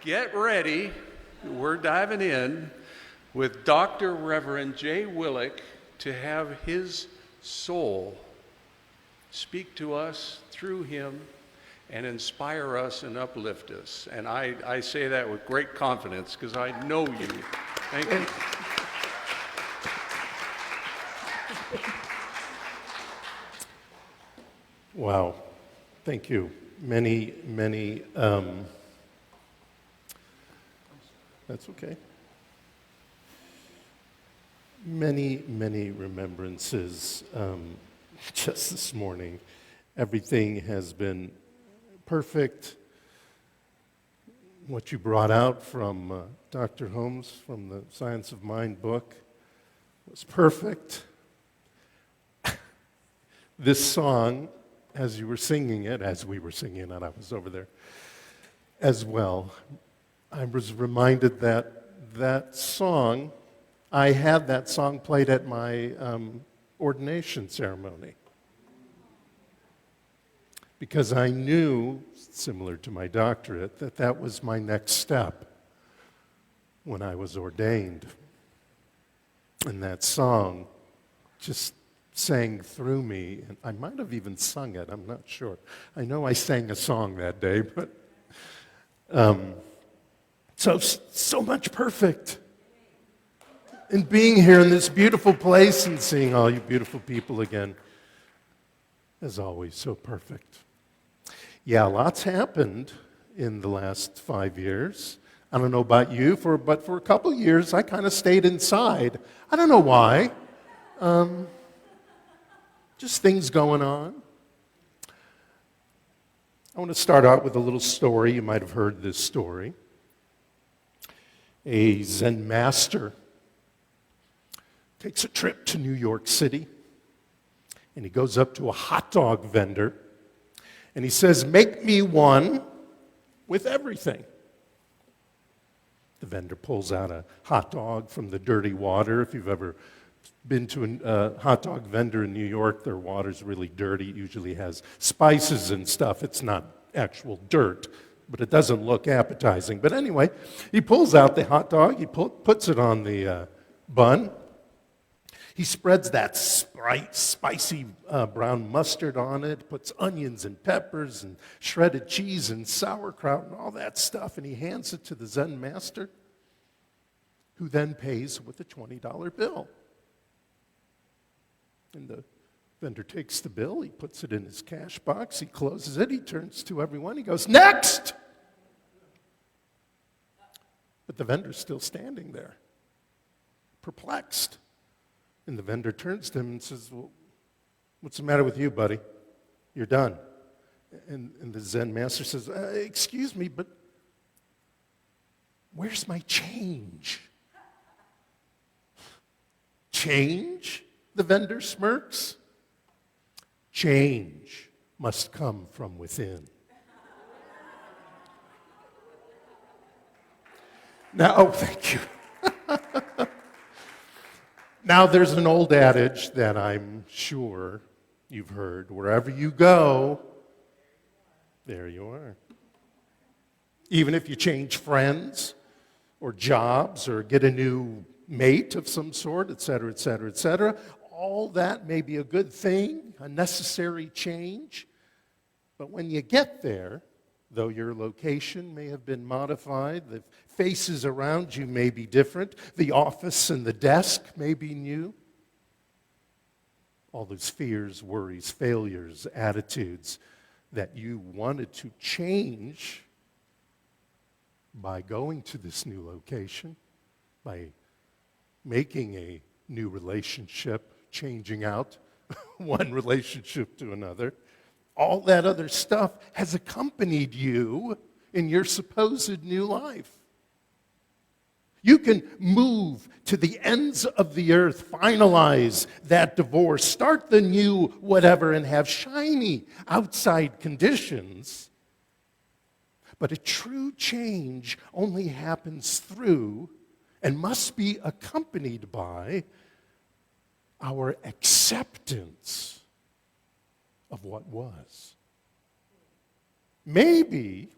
Get ready. We're diving in with Dr. Reverend Jay Willick to have his soul speak to us through him and inspire us and uplift us. And I say that with great confidence because I know you. Thank you. Wow. Thank you. Many, that's okay. Many remembrances just this morning. Everything has been perfect. What you brought out from Dr. Holmes from the Science of Mind book was perfect. This song, as we were singing it, I was over there as well, I was reminded that song, I had that song played at my ordination ceremony. Because I knew, similar to my doctorate, that was my next step when I was ordained. And that song just sang through me, and I might have even sung it, I'm not sure. I know I sang a song that day, but so much perfect. And being here in this beautiful place and seeing all you beautiful people again, as always, so perfect. Yeah, lots happened in the last 5 years. I don't know about you, but for a couple of years, I kind of stayed inside. I don't know why. Just things going on. I want to start out with a little story. You might have heard this story. A Zen master takes a trip to New York City, and he goes up to a hot dog vendor, and he says, "Make me one with everything." The vendor pulls out a hot dog from the dirty water. If you've ever been to a hot dog vendor in New York, their water's really dirty. It usually has spices and stuff. It's not actual dirt, but it doesn't look appetizing. But anyway, he pulls out the hot dog, he puts it on the bun. He spreads that spicy brown mustard on it, puts onions and peppers and shredded cheese and sauerkraut and all that stuff, and he hands it to the Zen master, who then pays with a $20 bill. And the vendor takes the bill, he puts it in his cash box, he closes it, he turns to everyone, he goes, "Next!" But the vendor's still standing there, perplexed. And the vendor turns to him and says, "Well, what's the matter with you, buddy? You're done." And the Zen master says, "Excuse me, but where's my change?" "Change?" The vendor smirks. "Change must come from within." Now, oh, thank you. Now, there's an old adage that I'm sure you've heard. Wherever you go, there you are. Even if you change friends or jobs or get a new mate of some sort, et cetera, et cetera, et cetera, all that may be a good thing, a necessary change. But when you get there, though your location may have been modified, the faces around you may be different, the office and the desk may be new, all those fears, worries, failures, attitudes that you wanted to change by going to this new location, by making a new relationship, changing out one relationship to another, all that other stuff has accompanied you in your supposed new life. You can move to the ends of the earth, finalize that divorce, start the new whatever, and have shiny outside conditions. But a true change only happens through and must be accompanied by our acceptance of what was. Maybe,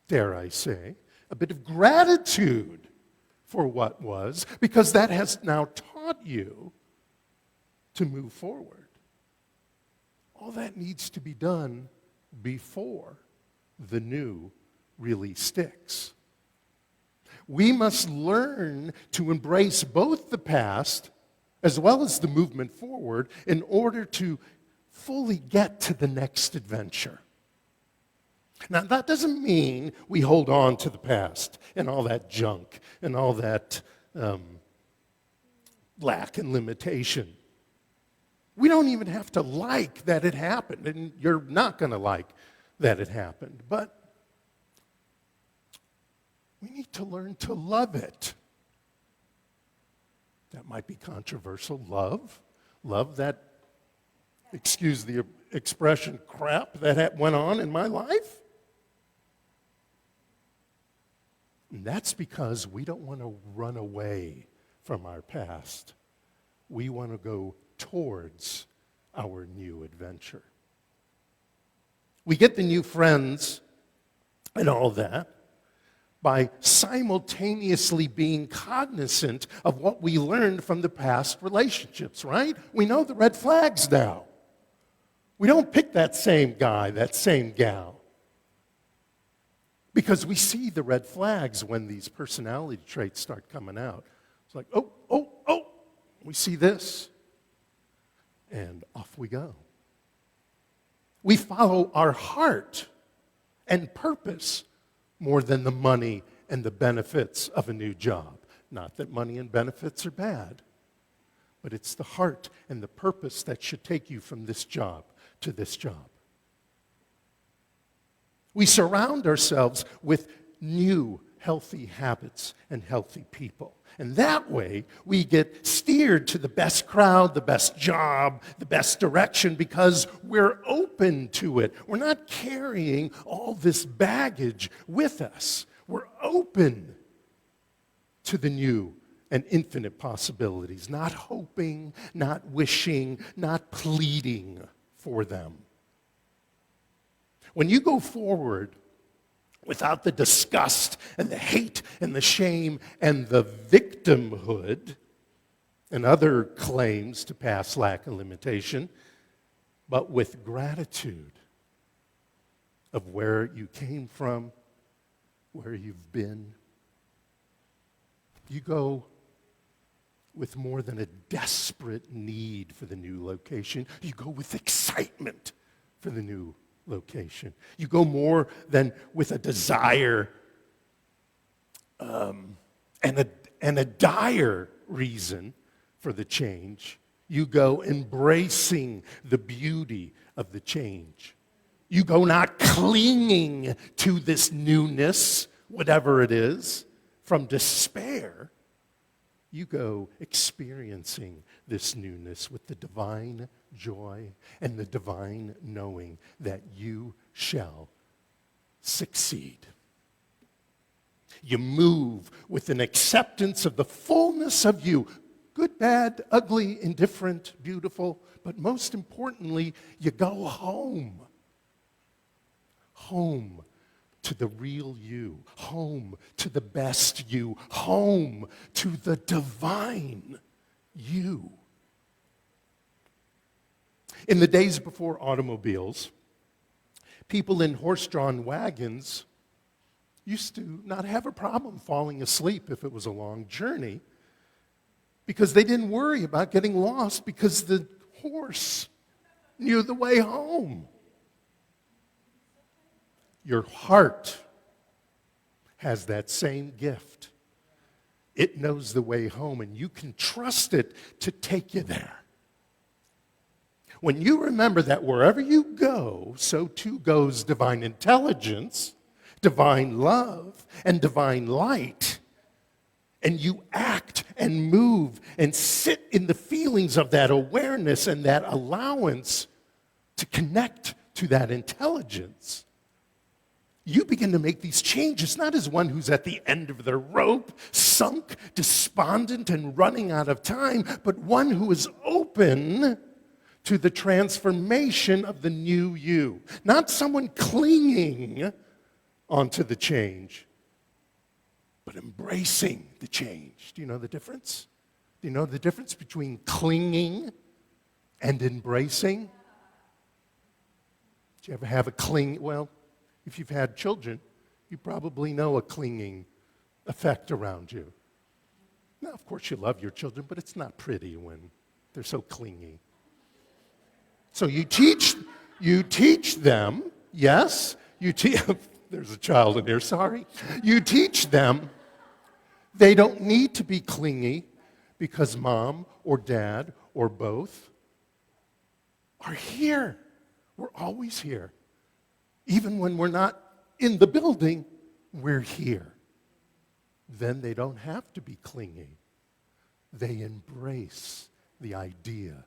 dare I say, a bit of gratitude for what was, because that has now taught you to move forward. All that needs to be done before the new really sticks. We must learn to embrace both the past as well as the movement forward in order to fully get to the next adventure. Now, that doesn't mean we hold on to the past and all that junk and all that lack and limitation. We don't even have to like that it happened, and you're not going to like that it happened, but we need to learn to love it. That might be controversial. Love that, excuse the expression, crap that went on in my life. And that's because we don't want to run away from our past. We want to go towards our new adventure. We get the new friends and all that by simultaneously being cognizant of what we learned from the past relationships, right? We know the red flags now. We don't pick that same guy, that same gal, because we see the red flags when these personality traits start coming out. It's like, oh, we see this, and off we go. We follow our heart and purpose more than the money and the benefits of a new job. Not that money and benefits are bad, but it's the heart and the purpose that should take you from this job to this job. We surround ourselves with new healthy habits and healthy people. And that way, we get steered to the best crowd, the best job, the best direction, because we're open to it. We're not carrying all this baggage with us. We're open to the new and infinite possibilities, not hoping, not wishing, not pleading for them. When you go forward without the disgust and the hate and the shame and the victimhood and other claims to past lack and limitation, but with gratitude of where you came from, where you've been, you go with more than a desperate need for the new location. You go with excitement for the new location. You go more than with a desire and a dire reason for the change. You go embracing the beauty of the change. You go not clinging to this newness, whatever it is, from despair. You go experiencing this newness with the divine joy and the divine knowing that you shall succeed. You move with an acceptance of the fullness of you, good, bad, ugly, indifferent, beautiful, but most importantly, you go home. Home to the real you, home to the best you, home to the divine you. In the days before automobiles, people in horse-drawn wagons used to not have a problem falling asleep if it was a long journey because they didn't worry about getting lost because the horse knew the way home. Your heart has that same gift. It knows the way home, and you can trust it to take you there. When you remember that wherever you go, so too goes divine intelligence, divine love, and divine light, and you act and move and sit in the feelings of that awareness and that allowance to connect to that intelligence, you begin to make these changes, not as one who's at the end of their rope, sunk, despondent, and running out of time, but one who is open to the transformation of the new you. Not someone clinging onto the change, but embracing the change. Do you know the difference? Do you know the difference between clinging and embracing? Did you ever have a well, if you've had children, you probably know a clinging effect around you. Now, of course, you love your children, but it's not pretty when they're so clingy. So you teach them, yes, there's a child in here, sorry. You teach them they don't need to be clingy because mom or dad or both are here. We're always here. Even when we're not in the building, we're here. Then they don't have to be clingy. They embrace the idea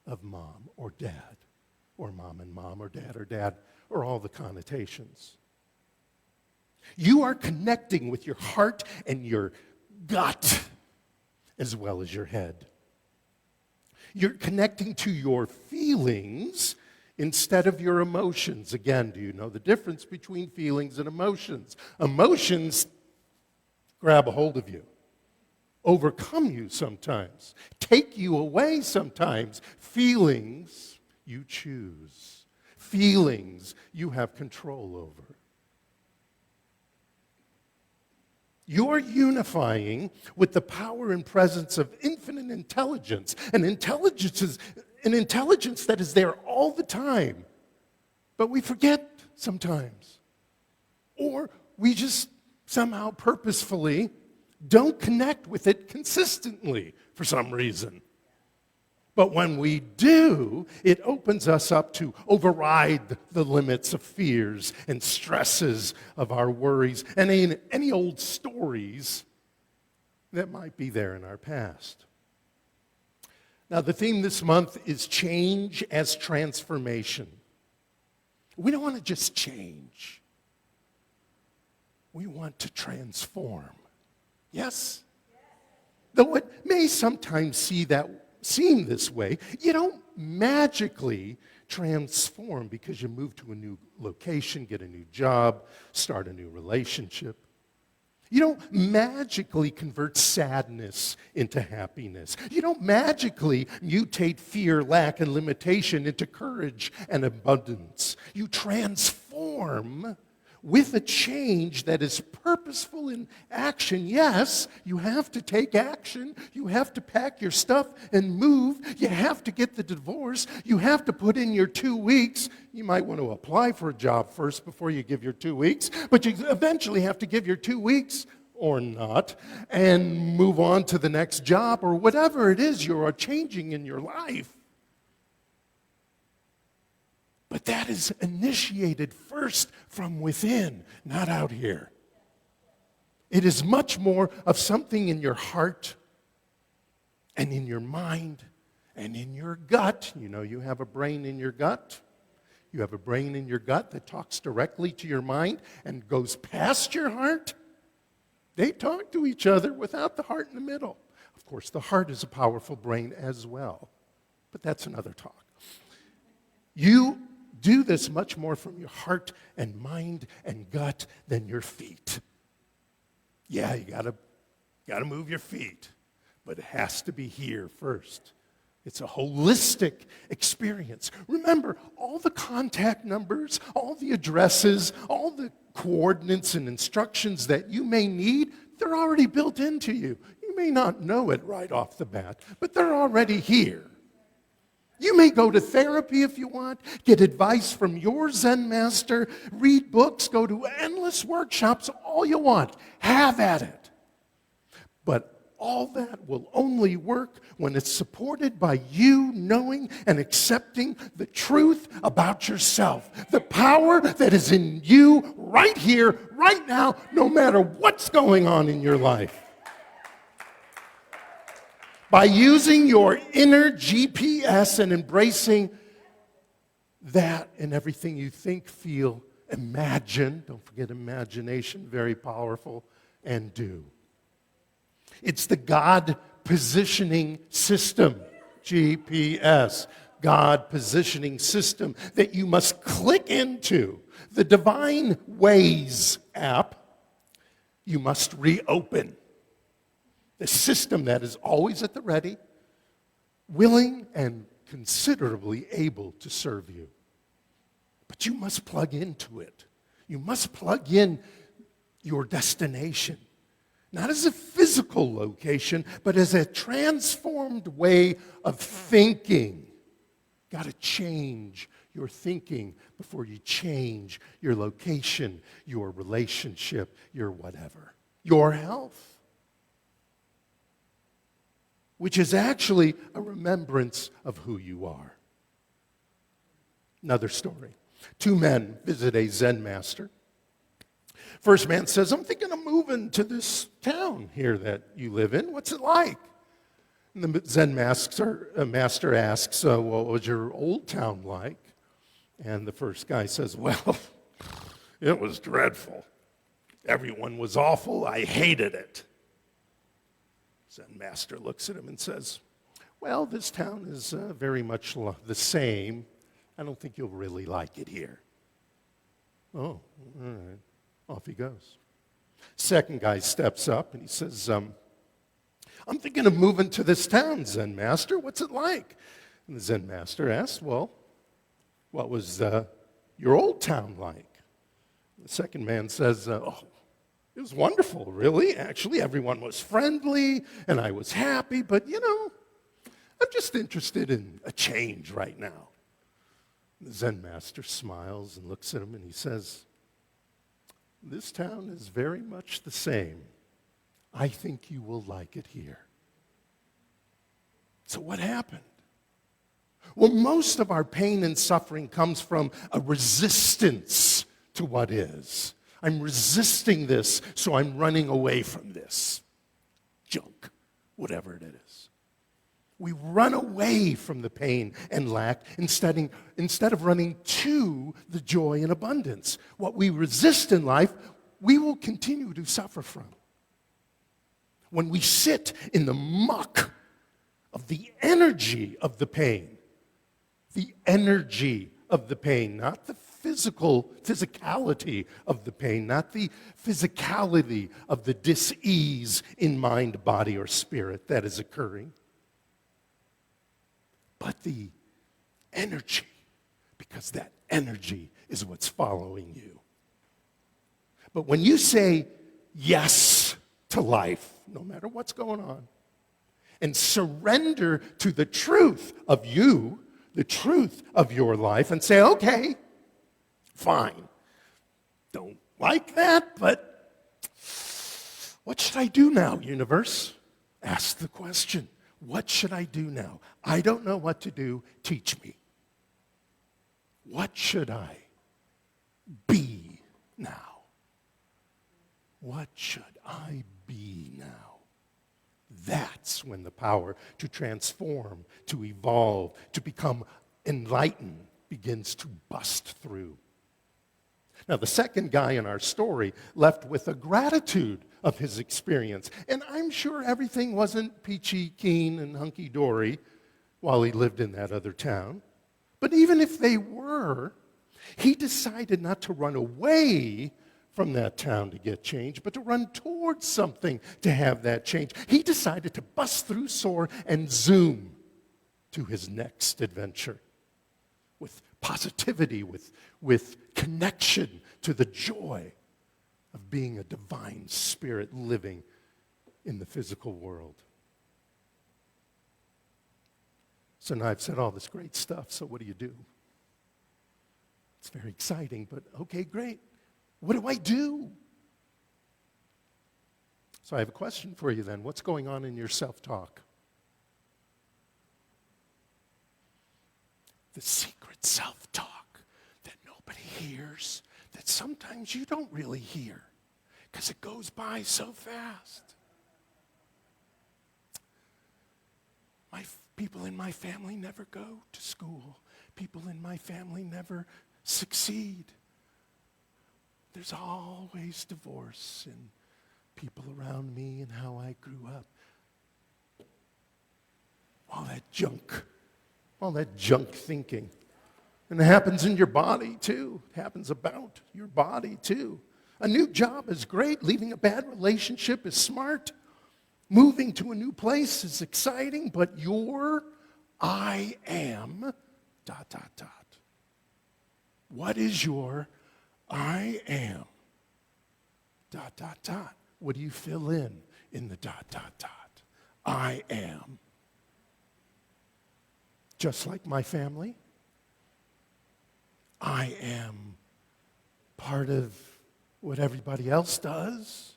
of mom or dad, or mom and mom, or dad, or all the connotations. You are connecting with your heart and your gut as well as your head. You're connecting to your feelings instead of your emotions. Again, do you know the difference between feelings and emotions? Emotions grab a hold of you, overcome you sometimes, take you away sometimes. Feelings you choose. Feelings you have control over. You're unifying with the power and presence of infinite intelligence, and intelligence is an intelligence that is there all the time, but we forget sometimes. Or we just somehow purposefully don't connect with it consistently for some reason. But when we do, it opens us up to override the limits of fears and stresses of our worries and any old stories that might be there in our past. Now, the theme this month is change as transformation. We don't want to just change. We want to transform. Yes? Though it may sometimes seem this way, you don't magically transform because you move to a new location, get a new job, start a new relationship. You don't magically convert sadness into happiness. You don't magically mutate fear, lack, and limitation into courage and abundance. You transform with a change that is purposeful in action. Yes, you have to take action. You have to pack your stuff and move. You have to get the divorce. You have to put in your 2 weeks. You might want to apply for a job first before you give your 2 weeks, but you eventually have to give your 2 weeks or not and move on to the next job or whatever it is you are changing in your life. But that is initiated first from within, not out here. It is much more of something in your heart and in your mind and in your gut. You know, you have a brain in your gut. You have a brain in your gut that talks directly to your mind and goes past your heart. They talk to each other without the heart in the middle. Of course, the heart is a powerful brain as well, but that's another talk. You do this much more from your heart and mind and gut than your feet. Yeah, you gotta move your feet, but it has to be here first. It's a holistic experience. Remember, all the contact numbers, all the addresses, all the coordinates and instructions that you may need, they're already built into you. You may not know it right off the bat, but they're already here. You may go to therapy if you want, get advice from your Zen master, read books, go to endless workshops, all you want. Have at it. But all that will only work when it's supported by you knowing and accepting the truth about yourself. The power that is in you right here, right now, no matter what's going on in your life. By using your inner GPS and embracing that in everything you think, feel, imagine, don't forget imagination, very powerful, and do. It's the God positioning system, GPS, God positioning system that you must click into. The Divine Ways app You must reopen the system that is always at the ready, willing and considerably able to serve you. But you must plug into it. You must plug in your destination, not as a physical location, but as a transformed way of thinking. Got to change your thinking before you change your location, your relationship, your whatever. Your health, which is actually a remembrance of who you are. Another story. Two men visit a Zen master. First man says, I'm thinking of moving to this town here that you live in. What's it like? And the Zen master asks, what was your old town like? And the first guy says, well, it was dreadful. Everyone was awful. I hated it. Zen master looks at him and says, well, this town is very much the same. I don't think you'll really like it here. Oh, all right. Off he goes. Second guy steps up and he says, I'm thinking of moving to this town, Zen master. What's it like? And the Zen master asks, well, what was your old town like? The second man says, oh, it was wonderful, really. Actually, everyone was friendly and I was happy, but I'm just interested in a change right now. The Zen master smiles and looks at him and he says, this town is very much the same. I think you will like it here. So what happened? Well, most of our pain and suffering comes from a resistance to what is. I'm resisting this, so I'm running away from this junk, whatever it is. We run away from the pain and lack instead of running to the joy and abundance. What we resist in life, we will continue to suffer from. When we sit in the muck of the energy of the pain, not the physicality of the pain, not the physicality of the dis-ease in mind, body, or spirit that is occurring, but the energy, because that energy is what's following you. But when you say yes to life, no matter what's going on, and surrender to the truth of you, the truth of your life, and say, okay, fine, don't like that, but what should I do now, universe? Ask the question. What should I do now? I don't know what to do. Teach me. What should I be now? What should I be now? That's when the power to transform, to evolve, to become enlightened begins to bust through. Now, the second guy in our story left with a gratitude of his experience. And I'm sure everything wasn't peachy keen and hunky-dory while he lived in that other town. But even if they were, he decided not to run away from that town to get change, but to run towards something to have that change. He decided to bust through, soar, and zoom to his next adventure with positivity, with connection to the joy of being a divine spirit living in the physical world. So now I've said all this great stuff, so what do? It's very exciting, but okay, great. What do I do? So I have a question for you then. What's going on in your self-talk? The secret self-talk that nobody hears, that sometimes you don't really hear because it goes by so fast. People in my family never go to school. People in my family never succeed. There's always divorce and people around me and how I grew up. All that junk thinking. And it happens in your body too. It happens about your body too. A new job is great. Leaving a bad relationship is smart. Moving to a new place is exciting, but your I am ... What is your I am ... What do you fill in the ... I am. Just like my family, I am part of what everybody else does?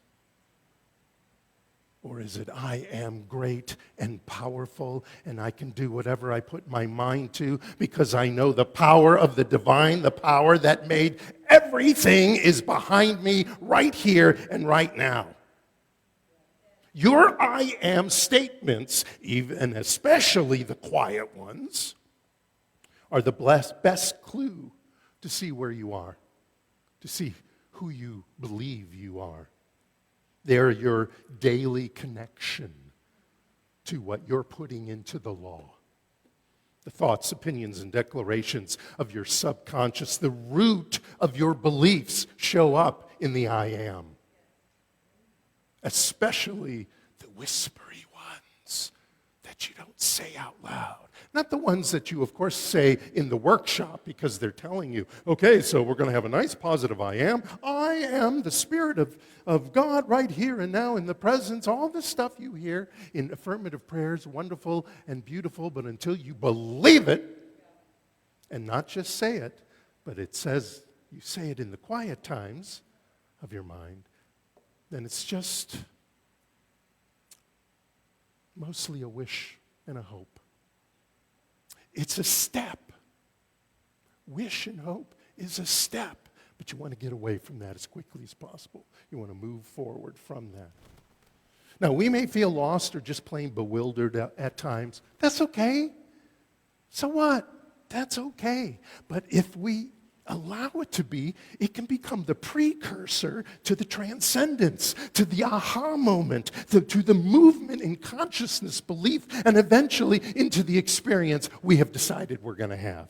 Or is it I am great and powerful and I can do whatever I put my mind to because I know the power of the divine, the power that made everything is behind me right here and right now? Your I am statements, even especially the quiet ones, are the best clue to see where you are, to see who you believe you are. They're your daily connection to what you're putting into the law. The thoughts, opinions, and declarations of your subconscious, the root of your beliefs show up in the I am. Especially the whispery ones that you don't say out loud. Not the ones that you, of course, say in the workshop because they're telling you, okay, so we're going to have a nice positive I am. I am the Spirit of God right here and now in the presence. All the stuff you hear in affirmative prayers, wonderful and beautiful, but until you believe it, and not just say it, but it says you say it in the quiet times of your mind, then it's just mostly a wish and a hope. It's a step. Wish and hope is a step, but you want to get away from that as quickly as possible. You want to move forward from that. Now, we may feel lost or just plain bewildered at times. That's okay. So what? That's okay. But if we allow it to be, it can become the precursor to the transcendence, to the aha moment, to the movement in consciousness, belief, and eventually into the experience we have decided we're going to have.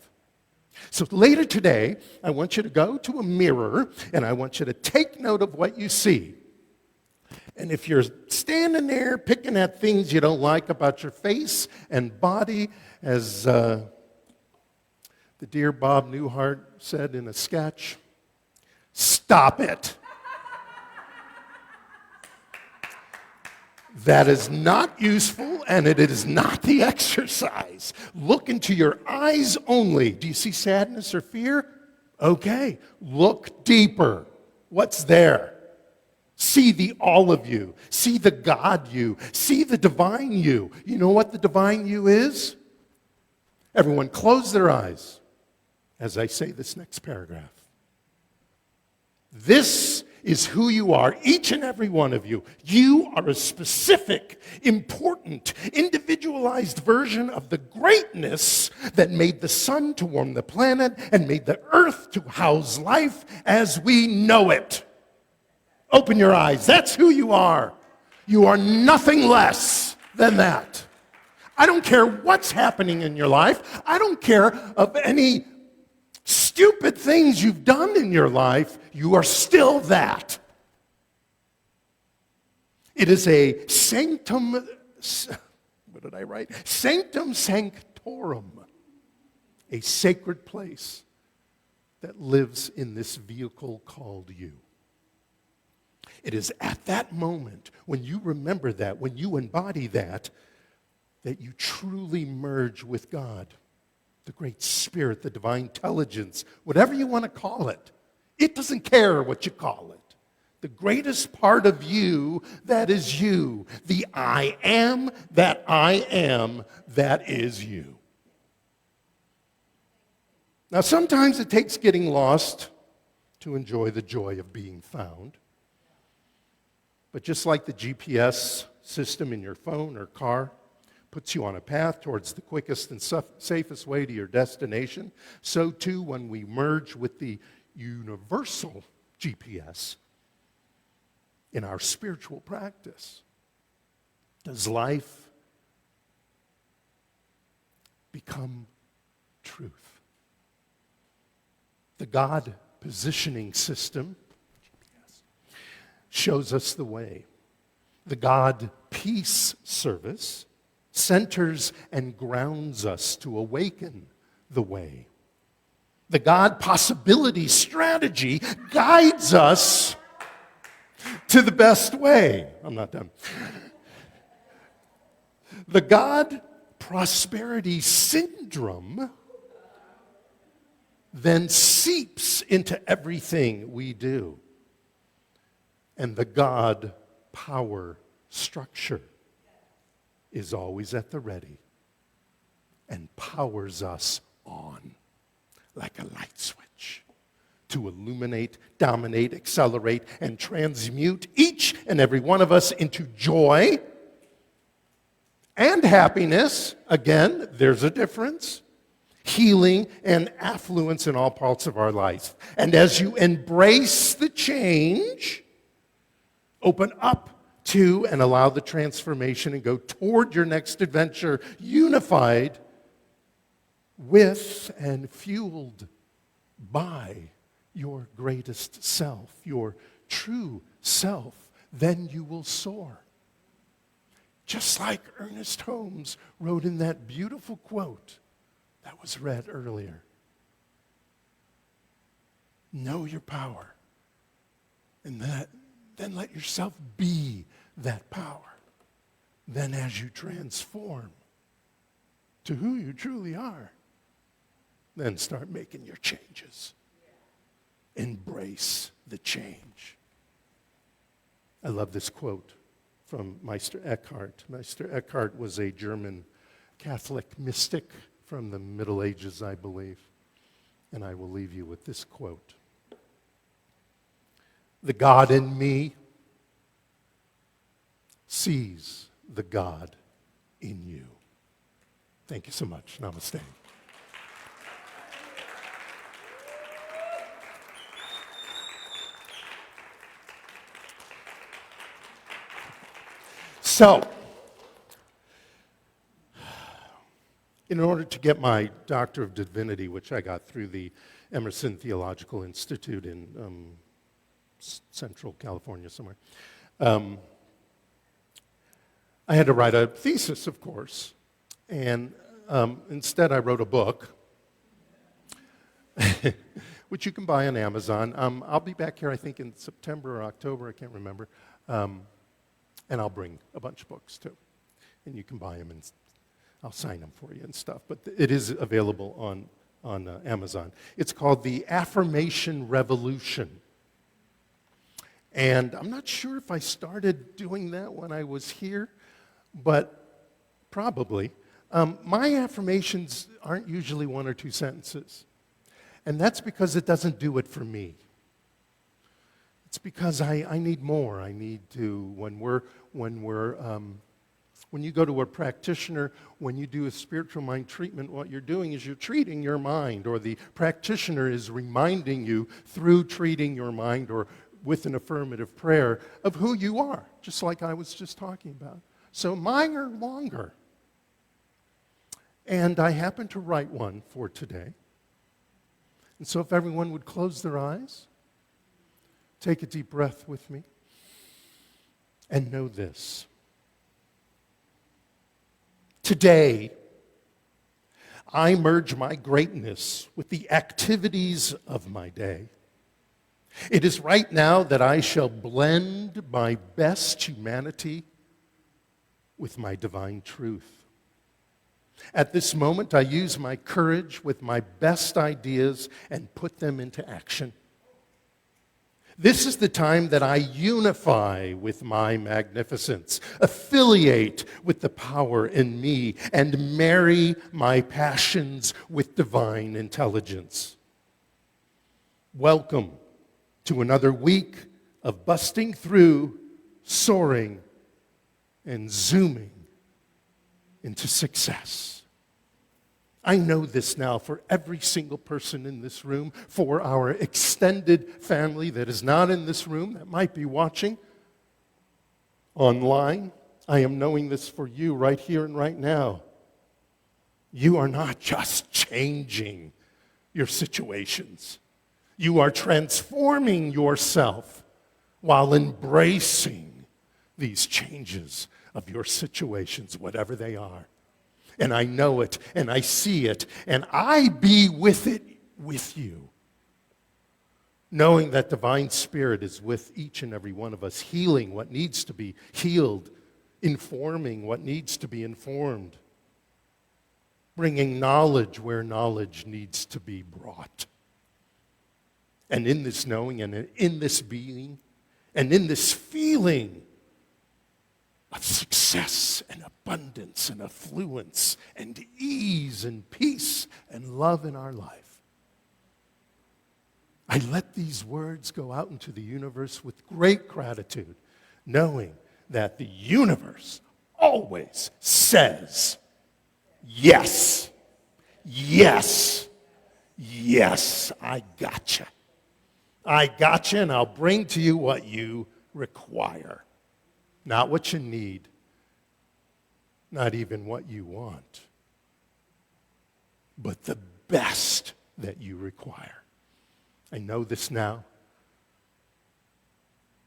So later today, I want you to go to a mirror and I want you to take note of what you see. And if you're standing there picking at things you don't like about your face and body, as the dear Bob Newhart said in a sketch, stop it. That is not useful, and it is not the exercise. Look into your eyes only. Do you see sadness or fear? Okay, look deeper. What's there? See the all of you. See the God you. See the divine you. You know what the divine you is? Everyone close their eyes as I say this next paragraph. This is who you are, each and every one of you. You are a specific, important, individualized version of the greatness that made the sun to warm the planet and made the earth to house life as we know it. Open your eyes. That's who you are. You are nothing less than that. I don't care what's happening in your life. I don't care of any stupid things you've done in your life. You are still that. It is a sanctum, what did I write? Sanctum sanctorum, a sacred place that lives in this vehicle called you. It is at that moment, when you remember that, when you embody that, that you truly merge with God, the great spirit, the divine intelligence, whatever you want to call it. It doesn't care what you call it. The greatest part of you, that is you. The I am, that is you. Now, sometimes it takes getting lost to enjoy the joy of being found. But just like the GPS system in your phone or car puts you on a path towards the quickest and safest way to your destination, so too when we merge with the universal GPS in our spiritual practice, does life become truth. The God positioning system, GPS, shows us the way. The God Peace Service centers and grounds us to awaken the way. The God Possibility Strategy guides us to the best way. I'm not done. The God Prosperity Syndrome then seeps into everything we do. And the God Power Structure is always at the ready and powers us on like a light switch to illuminate, dominate, accelerate, and transmute each and every one of us into joy and happiness. Again, there's a difference. Healing and affluence in all parts of our life. And as you embrace the change, open up to and allow the transformation and go toward your next adventure, unified with and fueled by your greatest self, your true self, then you will soar. Just like Ernest Holmes wrote in that beautiful quote that was read earlier. Know your power, and then let yourself be that power. Then as you transform to who you truly are, then start making your changes. Embrace the change. I love this quote from Meister Eckhart. Meister Eckhart was a German Catholic mystic from the Middle Ages, I believe. And I will leave you with this quote. The God in me sees the God in you. Thank you so much. Namaste. So, in order to get my Doctor of Divinity, which I got through the Emerson Theological Institute in Central California somewhere, I had to write a thesis, of course, and instead I wrote a book, which you can buy on Amazon. I'll be back here, I think, in September or October, I can't remember, and I'll bring a bunch of books, too, and you can buy them, and I'll sign them for you and stuff, but it is available on Amazon. It's called The Affirmation Revolution. And I'm not sure if I started doing that when I was here, but probably. My affirmations aren't usually one or two sentences. And that's because it doesn't do it for me. It's because I need more. I need to, when you go to a practitioner, when you do a spiritual mind treatment, what you're doing is you're treating your mind, or the practitioner is reminding you through treating your mind or with an affirmative prayer of who you are, just like I was just talking about. So mine are longer. And I happen to write one for today. And so if everyone would close their eyes, take a deep breath with me, and know this. Today, I merge my greatness with the activities of my day. It is right now that I shall blend my best humanity with my divine truth. At this moment, I use my courage with my best ideas and put them into action. This is the time that I unify with my magnificence, affiliate with the power in me, and marry my passions with divine intelligence. Welcome to another week of busting through, soaring, and zooming into success. I know this now for every single person in this room, for our extended family that is not in this room, that might be watching online. I am knowing this for you right here and right now. You are not just changing your situations. You are transforming yourself while embracing these changes of your situations, whatever they are. And I know it, and I see it, and I be with it with you. Knowing that divine Spirit is with each and every one of us, healing what needs to be healed, informing what needs to be informed, bringing knowledge where knowledge needs to be brought. And in this knowing, and in this being, and in this feeling of success and abundance and affluence and ease and peace and love in our life, I let these words go out into the universe with great gratitude, knowing that the universe always says, yes, yes, yes, I gotcha. I gotcha, and I'll bring to you what you require. Not what you need, not even what you want, but the best that you require. I know this now,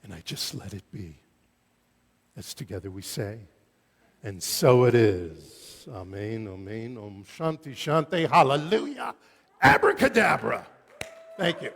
and I just let it be. As together we say, and so it is. Amen, amen, om shanti, shanti, hallelujah, abracadabra. Thank you.